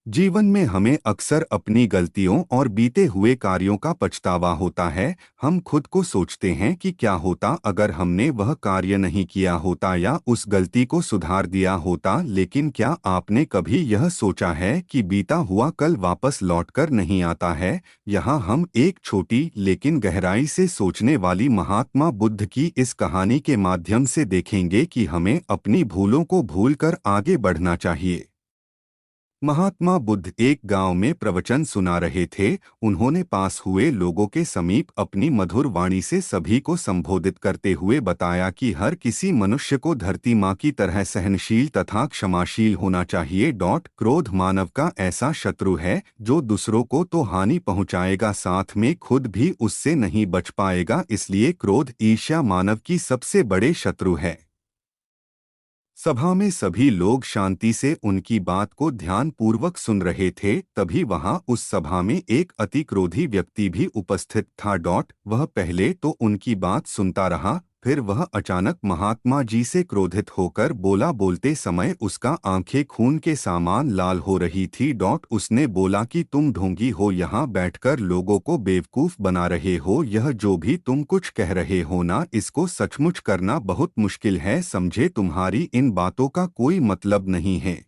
जीवन में हमें अक्सर अपनी गलतियों और बीते हुए कार्यों का पछतावा होता है। हम खुद को सोचते हैं कि क्या होता अगर हमने वह कार्य नहीं किया होता या उस गलती को सुधार दिया होता। लेकिन क्या आपने कभी यह सोचा है कि बीता हुआ कल वापस लौटकर नहीं आता है? यहाँ हम एक छोटी लेकिन गहराई से सोचने वाली महात्मा बुद्ध की इस कहानी के माध्यम से देखेंगे कि हमें अपनी भूलों को भूलकर आगे बढ़ना चाहिए। महात्मा बुद्ध एक गांव में प्रवचन सुना रहे थे। उन्होंने पास हुए लोगों के समीप अपनी मधुर वाणी से सभी को संबोधित करते हुए बताया कि हर किसी मनुष्य को धरती माँ की तरह सहनशील तथा क्षमाशील होना चाहिए। क्रोध मानव का ऐसा शत्रु है जो दूसरों को तो हानि पहुंचाएगा, साथ में खुद भी उससे नहीं बच पाएगा। इसलिए क्रोध ईर्ष्या मानव की सबसे बड़े शत्रु है। सभा में सभी लोग शांति से उनकी बात को ध्यानपूर्वक सुन रहे थे। तभी वहां उस सभा में एक अति क्रोधी व्यक्ति भी उपस्थित था। वह पहले तो उनकी बात सुनता रहा, फिर वह अचानक महात्मा जी से क्रोधित होकर बोला। बोलते समय उसका आंखें खून के समान लाल हो रही थी। उसने बोला कि तुम ढोंगी हो, यहाँ बैठकर लोगों को बेवकूफ बना रहे हो। यह जो भी तुम कुछ कह रहे हो ना, इसको सचमुच करना बहुत मुश्किल है, समझे? तुम्हारी इन बातों का कोई मतलब नहीं है।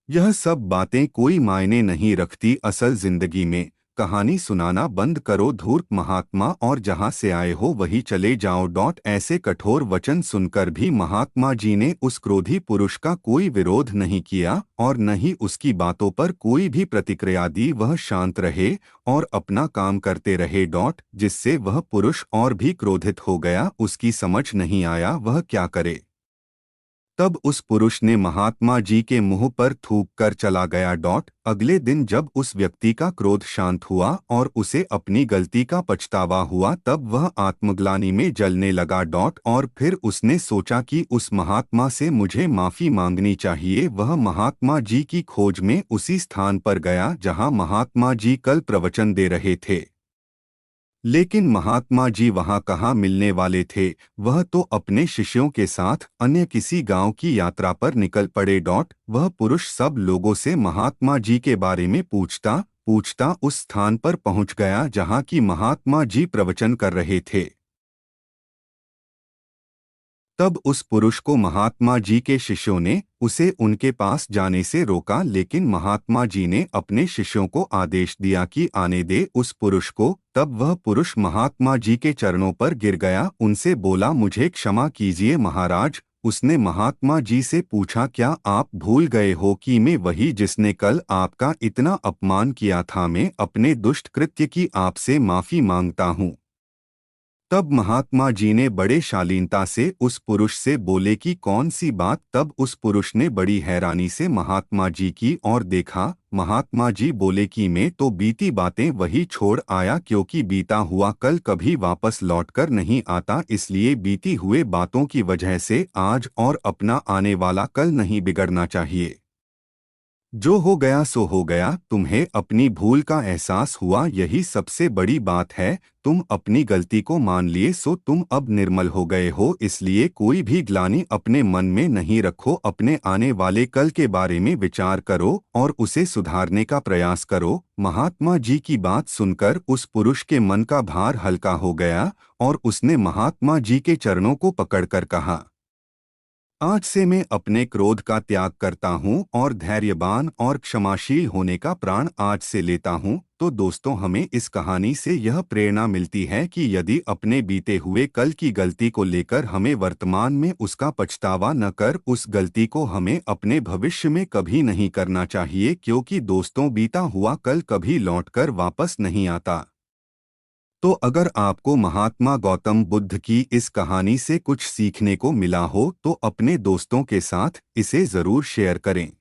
यह सब बातें कोई मायने नहीं रखती असल जिंदगी में। कहानी सुनाना बंद करो धूर्त महात्मा, और जहां से आए हो वहीं चले जाओ। ऐसे कठोर वचन सुनकर भी महात्मा जी ने उस क्रोधी पुरुष का कोई विरोध नहीं किया और न ही उसकी बातों पर कोई भी प्रतिक्रिया दी। वह शांत रहे और अपना काम करते रहे। जिससे वह पुरुष और भी क्रोधित हो गया। उसकी समझ नहीं आया वह क्या करे। तब उस पुरुष ने महात्मा जी के मुंह पर थूक कर चला गया। अगले दिन जब उस व्यक्ति का क्रोध शांत हुआ और उसे अपनी गलती का पछतावा हुआ, तब वह आत्मग्लानि में जलने लगा। और फिर उसने सोचा कि उस महात्मा से मुझे माफी मांगनी चाहिए। वह महात्मा जी की खोज में उसी स्थान पर गया जहां महात्मा जी कल प्रवचन दे रहे थे। लेकिन महात्मा जी वहां कहाँ मिलने वाले थे? वह तो अपने शिष्यों के साथ अन्य किसी गांव की यात्रा पर निकल पड़े। वह पुरुष सब लोगों से महात्मा जी के बारे में पूछता पूछता उस स्थान पर पहुंच गया जहां की महात्मा जी प्रवचन कर रहे थे। तब उस पुरुष को महात्मा जी के शिष्यों ने उसे उनके पास जाने से रोका, लेकिन महात्मा जी ने अपने शिष्यों को आदेश दिया कि आने दे उस पुरुष को। तब वह पुरुष महात्मा जी के चरणों पर गिर गया, उनसे बोला, मुझे क्षमा कीजिए महाराज। उसने महात्मा जी से पूछा, क्या आप भूल गए हो कि मैं वही जिसने कल आपका इतना अपमान किया था? मैं अपने दुष्ट कृत्य की आपसे माफी मांगता हूँ। तब महात्मा जी ने बड़े शालीनता से उस पुरुष से बोले कि कौन सी बात? तब उस पुरुष ने बड़ी हैरानी से महात्मा जी की ओर देखा। महात्मा जी बोले कि मैं तो बीती बातें वही छोड़ आया, क्योंकि बीता हुआ कल कभी वापस लौटकर नहीं आता। इसलिए बीती हुए बातों की वजह से आज और अपना आने वाला कल नहीं बिगड़ना चाहिए। जो हो गया सो हो गया। तुम्हें अपनी भूल का एहसास हुआ, यही सबसे बड़ी बात है। तुम अपनी गलती को मान लिए, सो तुम अब निर्मल हो गए हो। इसलिए कोई भी ग्लानि अपने मन में नहीं रखो। अपने आने वाले कल के बारे में विचार करो और उसे सुधारने का प्रयास करो। महात्मा जी की बात सुनकर उस पुरुष के मन का भार हल्का हो गया और उसने महात्मा जी के चरणों को पकड़कर कहा, आज से मैं अपने क्रोध का त्याग करता हूँ और धैर्यवान और क्षमाशील होने का प्रण आज से लेता हूँ। तो दोस्तों, हमें इस कहानी से यह प्रेरणा मिलती है कि यदि अपने बीते हुए कल की गलती को लेकर हमें वर्तमान में उसका पछतावा न कर, उस गलती को हमें अपने भविष्य में कभी नहीं करना चाहिए, क्योंकि दोस्तों, बीता हुआ कल कभी लौटकर वापस नहीं आता। तो अगर आपको महात्मा गौतम बुद्ध की इस कहानी से कुछ सीखने को मिला हो तो अपने दोस्तों के साथ इसे ज़रूर शेयर करें।